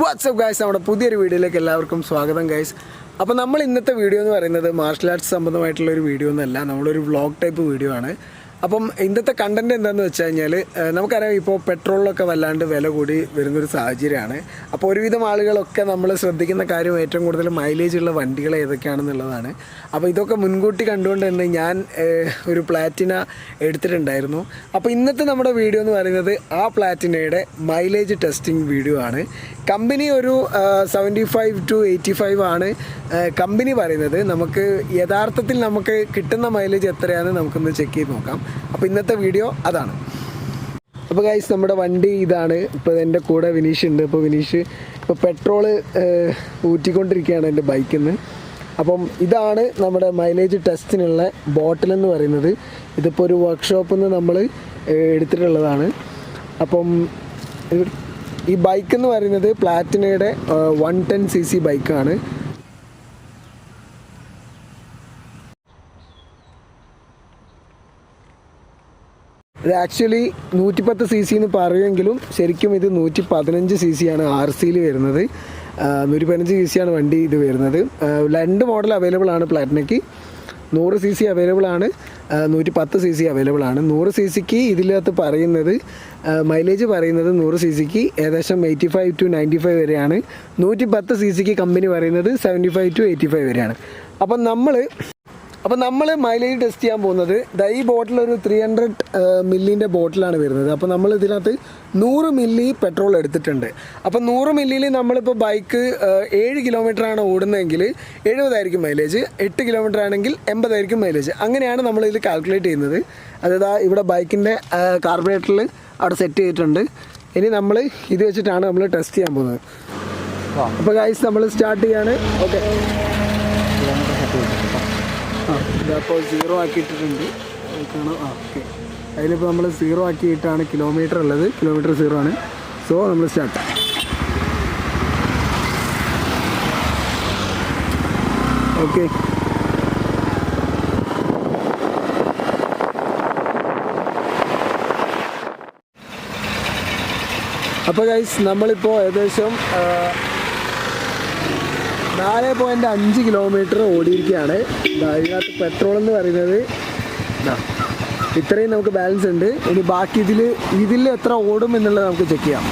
WhatsApp guys, നമ്മുടെ പുതിയൊരു വീഡിയോയിലേക്ക് എല്ലാവർക്കും സ്വാഗതം ഗൈസ്. അപ്പോൾ നമ്മൾ ഇന്നത്തെ വീഡിയോ എന്ന് പറയുന്നത് മാർഷൽ ആർട്സ് സംബന്ധമായിട്ടുള്ളൊരു വീഡിയോ ഒന്നുമല്ല, നമ്മളൊരു വ്ളോഗ് ടൈപ്പ് വീഡിയോ ആണ്. അപ്പം ഇന്നത്തെ കണ്ടൻറ്റ് എന്താണെന്ന് വെച്ച് കഴിഞ്ഞാൽ, നമുക്കറിയാം ഇപ്പോൾ പെട്രോളിലൊക്കെ വല്ലാണ്ട് വില കൂടി വരുന്നൊരു സാഹചര്യമാണ്. അപ്പോൾ ഒരുവിധം ആളുകളൊക്കെ നമ്മൾ ശ്രദ്ധിക്കുന്ന കാര്യം ഏറ്റവും കൂടുതൽ മൈലേജ് ഉള്ള വണ്ടികൾ ഏതൊക്കെയാണെന്നുള്ളതാണ്. അപ്പോൾ ഇതൊക്കെ മുൻകൂട്ടി കണ്ടുകൊണ്ട് തന്നെ ഞാൻ ഒരു പ്ലാറ്റിന എടുത്തിട്ടുണ്ടായിരുന്നു. അപ്പോൾ ഇന്നത്തെ നമ്മുടെ വീഡിയോ എന്ന് പറയുന്നത് ആ പ്ലാറ്റിനയുടെ മൈലേജ് ടെസ്റ്റിംഗ് വീഡിയോ ആണ്. കമ്പനി ഒരു 75 to 85 ആണ് കമ്പനി പറയുന്നത്. നമുക്ക് യഥാർത്ഥത്തിൽ നമുക്ക് കിട്ടുന്ന മൈലേജ് എത്രയാണെന്ന് നമുക്കൊന്ന് ചെക്ക് ചെയ്ത് നോക്കാം. അപ്പോൾ ഇന്നത്തെ വീഡിയോ അതാണ്. അപ്പോൾ ഗൈസ്, നമ്മുടെ വണ്ടി ഇതാണ്. ഇപ്പോൾ എൻ്റെ കൂടെ വിനീഷ് ഉണ്ട്. അപ്പോൾ വിനീഷ് ഇപ്പോൾ പെട്രോള് ഊറ്റിക്കൊണ്ടിരിക്കുകയാണ് എൻ്റെ ബൈക്കിൽ നിന്ന്. അപ്പം ഇതാണ് നമ്മുടെ മൈലേജ് ടെസ്റ്റിനുള്ള ബോട്ടിലെന്ന് പറയുന്നത്. ഇതിപ്പോൾ ഒരു വർക്ക്ഷോപ്പിൽ നിന്ന് നമ്മൾ എടുത്തിട്ടുള്ളതാണ്. അപ്പം ഈ ബൈക്ക് എന്ന് പറയുന്നത് പ്ലാറ്റിനയുടെ 110cc ബൈക്കാണ്. ഇത് ആക്ച്വലി 110cc എന്ന് പറയുമെങ്കിലും ശരിക്കും ഇത് 115cc ആണ് RCയിൽ വരുന്നത്. 115cc ആണ് വണ്ടി ഇത് വരുന്നത്. 2 മോഡൽ അവൈലബിൾ ആണ് പ്ലാറ്റിനയ്ക്ക്. 100cc അവൈലബിൾ ആണ്, 110cc അവൈലബിൾ ആണ്. 100cc ഇതിനകത്ത് പറയുന്നത് മൈലേജ് പറയുന്നത് 100cc ഏകദേശം 85 to 95 വരെയാണ്. 110cc കമ്പനി പറയുന്നത് 75 to 85 വരെയാണ്. അപ്പം നമ്മൾ മൈലേജ് ടെസ്റ്റ് ചെയ്യാൻ പോകുന്നത് ഈ ബോട്ടിൽ ഒരു 300 മില്ലിൻ്റെ ബോട്ടിലാണ് വരുന്നത്. അപ്പോൾ നമ്മൾ ഇതിനകത്ത് 100 മില്ലി പെട്രോൾ എടുത്തിട്ടുണ്ട്. അപ്പോൾ 100 മില്ലിയിൽ നമ്മളിപ്പോൾ ബൈക്ക് 7 കിലോമീറ്ററാണ് ഓടുന്നതെങ്കിൽ 70 ആയിരിക്കും മൈലേജ്, 8 കിലോമീറ്റർ ആണെങ്കിൽ 80 ആയിരിക്കും മൈലേജ്. അങ്ങനെയാണ് നമ്മളിത് കാൽക്കുലേറ്റ് ചെയ്യുന്നത്. അതായത് ഇവിടെ ബൈക്കിൻ്റെ കാർബറേറ്ററിൽ അവിടെ സെറ്റ് ചെയ്തിട്ടുണ്ട്. ഇനി നമ്മൾ ഇത് വെച്ചിട്ടാണ് നമ്മൾ ടെസ്റ്റ് ചെയ്യാൻ പോകുന്നത്. അപ്പോൾ ഗൈസ്, നമ്മൾ സ്റ്റാർട്ട് ചെയ്യാണ്. ഓക്കെ, ഇതപ്പോൾ 0 ആക്കിയിട്ടിട്ടുണ്ട് കാണാം. ഓക്കെ, അതിലിപ്പോൾ നമ്മൾ 0 ആക്കിയിട്ടാണ് കിലോമീറ്റർ ഉള്ളത്. കിലോമീറ്റർ 0 ആണ്. സോ നമ്മൾ സ്റ്റാർട്ട്. ഓക്കെ, അപ്പോൾ ഗൈസ്, നമ്മളിപ്പോൾ ഏകദേശം 4.5 കിലോമീറ്റർ ഓടിയിരിക്കുകയാണ്. ഇതിനകത്ത് പെട്രോൾ എന്ന് പറയുന്നത് ഇത്രയും നമുക്ക് ബാലൻസ് ഉണ്ട്. ഇനി ബാക്കി ഇതിൽ എത്ര ഓടും എന്നുള്ളത് നമുക്ക് ചെക്ക് ചെയ്യാം.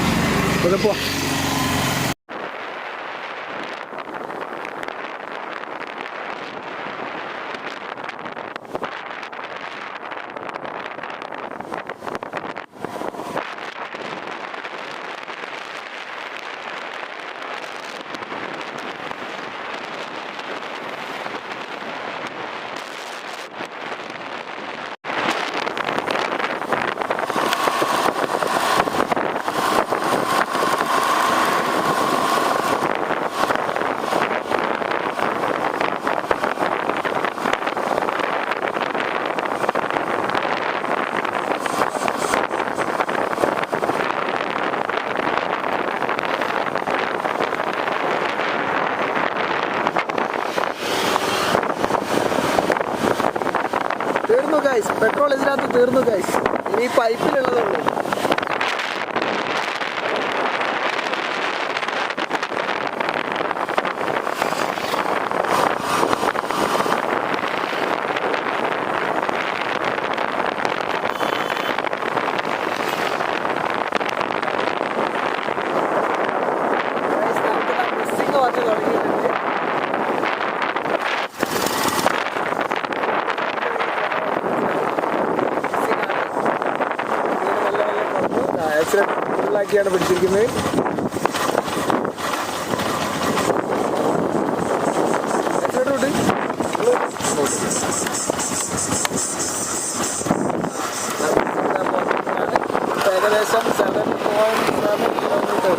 അതപ്പോൾ പെട്രോൾ ഇതിനകത്ത് തീർന്നു ഗൈസ്. ഇനി പൈപ്പിലുള്ളതേ ഉള്ളൂ. ഫുള്ളാക്കിയാണ് പിടിച്ചിരിക്കുന്നത്. ഏകദേശം 7.7 കിലോമീറ്റർ.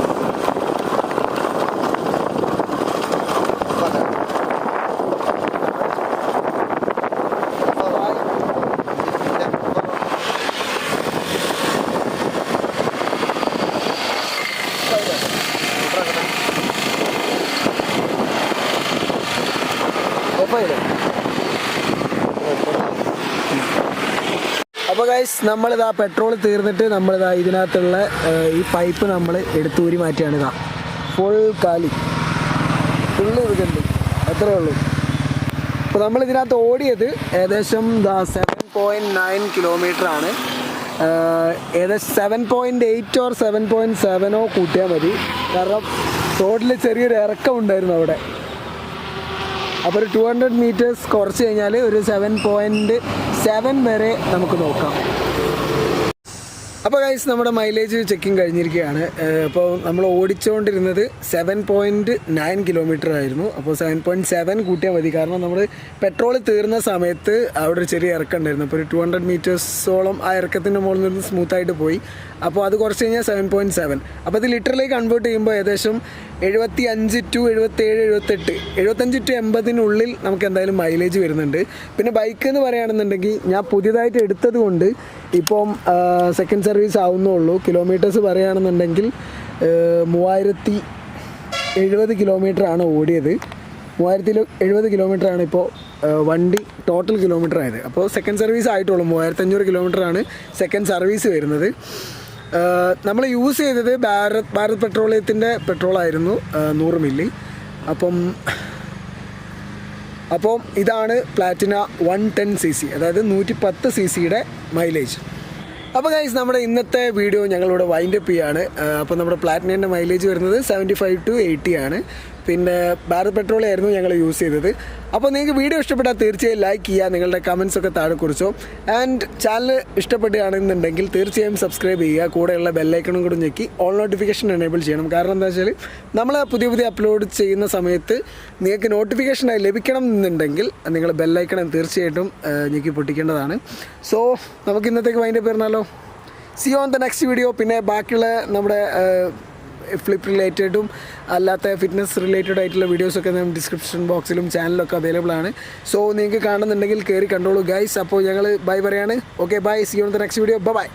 അപ്പോൾ ഗൈസ്, നമ്മളിതാ പെട്രോൾ തീർന്നിട്ട് നമ്മളിതാ ഇതിനകത്തുള്ള ഈ പൈപ്പ് നമ്മൾ എടുത്തൂരി മാറ്റിയാണ്. ഫുൾ കാലി, ഫുള്ള് ഇതുണ്ട്, അത്രേ ഉള്ളൂ. അപ്പോൾ നമ്മളിതിനകത്ത് ഓടിയത് ഏകദേശം 7.9 കിലോമീറ്ററാണ്. ഏകദേശം 7.8 ഓർ 7.7 കൂട്ടിയാൽ മതി. കാരണം റോഡിൽ ചെറിയൊരു ഇറക്കം ഉണ്ടായിരുന്നു അവിടെ. അപ്പോൾ ഒരു 200 മീറ്റേഴ്സ് കുറച്ച് കഴിഞ്ഞാൽ ഒരു 7.7 വരെ നമുക്ക് നോക്കാം. അപ്പോൾ ഗൈസ് നമ്മുടെ മൈലേജ് ചെക്കിങ് കഴിഞ്ഞിരിക്കുകയാണ്. അപ്പോൾ നമ്മൾ ഓടിച്ചുകൊണ്ടിരുന്നത് 7.9 കിലോമീറ്റർ ആയിരുന്നു. അപ്പോൾ 7.7 കൂട്ടിയാൽ മതി. കാരണം നമ്മൾ പെട്രോൾ തീർന്ന സമയത്ത് അവിടെ ഒരു ചെറിയ ഇറക്കം ഉണ്ടായിരുന്നു. അപ്പോൾ ഒരു 200 മീറ്റേഴ്സോളം ആ ഇറക്കത്തിൻ്റെ മുകളിൽ നിന്ന് സ്മൂത്തായിട്ട് പോയി. അപ്പോൾ അത് കുറച്ച് കഴിഞ്ഞാൽ 7.7. അപ്പോൾ ഇത് ലിറ്ററിലേക്ക് കൺവേർട്ട് ചെയ്യുമ്പോൾ ഏകദേശം 75 to 77, 75 to 80 നമുക്ക് എന്തായാലും മൈലേജ് വരുന്നുണ്ട്. പിന്നെ ബൈക്ക് എന്ന് പറയുകയാണെന്നുണ്ടെങ്കിൽ ഞാൻ പുതിയതായിട്ട് എടുത്തത് കൊണ്ട് ഇപ്പം സെക്കൻഡ് സർവീസ് ആവുന്നുള്ളൂ. കിലോമീറ്റേഴ്സ് പറയുകയാണെന്നുണ്ടെങ്കിൽ 3070 കിലോമീറ്ററാണ് ഓടിയത്. 3070 കിലോമീറ്ററാണ് ഇപ്പോൾ വണ്ടി ടോട്ടൽ കിലോമീറ്റർ ആയത്. അപ്പോൾ സെക്കൻഡ് സർവീസ് ആയിട്ടുള്ളൂ. 3500 കിലോമീറ്ററാണ് സെക്കൻഡ് സർവീസ് വരുന്നത്. നമ്മൾ യൂസ് ചെയ്തത് ഭാരത് പെട്രോളിയത്തിൻ്റെ പെട്രോളായിരുന്നു, 100 മില്ലി. അപ്പം ഇതാണ് പ്ലാറ്റിന 110cc, അതായത് 110 cc മൈലേജ്. അപ്പോൾ ഗൈസ് നമ്മുടെ ഇന്നത്തെ വീഡിയോ ഞങ്ങളിവിടെ വൈൻഡപ്പ് ചെയ്യാണ്. അപ്പോൾ നമ്മുടെ പ്ലാറ്റിനേൻ്റെ മൈലേജ് വരുന്നത് 75 to 80 ആണ്. പിന്നെ ഭാരത് പെട്രോൾ ആയിരുന്നു ഞങ്ങൾ യൂസ് ചെയ്തത്. അപ്പോൾ നിങ്ങൾക്ക് വീഡിയോ ഇഷ്ടപ്പെട്ടാൽ തീർച്ചയായും ലൈക്ക് ചെയ്യുക, നിങ്ങളുടെ കമൻസ് ഒക്കെ താഴെ കുറിച്ചോ. ആൻഡ് ചാനൽ ഇഷ്ടപ്പെടുകയാണെന്നുണ്ടെങ്കിൽ തീർച്ചയായും സബ്സ്ക്രൈബ് ചെയ്യുക. കൂടെയുള്ള ബെല്ലൈക്കണും കൂടി ഞെക്കി ഓൾ നോട്ടിഫിക്കേഷൻ എനേബിൾ ചെയ്യണം. കാരണം എന്താ വെച്ചാൽ നമ്മൾ പുതിയ അപ്ലോഡ് ചെയ്യുന്ന സമയത്ത് നിങ്ങൾക്ക് നോട്ടിഫിക്കേഷനായി ലഭിക്കണം എന്നുണ്ടെങ്കിൽ നിങ്ങൾ ബെല്ലൈക്കണം തീർച്ചയായിട്ടും ഞെക്കി പൊട്ടിക്കേണ്ടതാണ്. സോ നമുക്ക് ഇന്നത്തേക്ക് വൈൻഡപ്പ് പറഞ്ഞാലോ. C on the next video. പിന്നെ ബാക്കിയുള്ള നമ്മുടെ ഫ്ലിപ്പ് റിലേറ്റഡും അല്ലാത്ത ഫിറ്റ്നസ് റിലേറ്റഡ് ആയിട്ടുള്ള വീഡിയോസൊക്കെ നമ്മൾ ഡിസ്ക്രിപ്ഷൻ ബോക്സിലും ചാനലൊക്കെ അവൈലബിൾ ആണ്. സോ നിങ്ങൾക്ക് കാണുന്നുണ്ടെങ്കിൽ കയറി കണ്ടോളൂ ഗൈസ്. അപ്പോൾ ഞങ്ങൾ ബൈ പറയാണ്. Okay bye, see on the next video. By.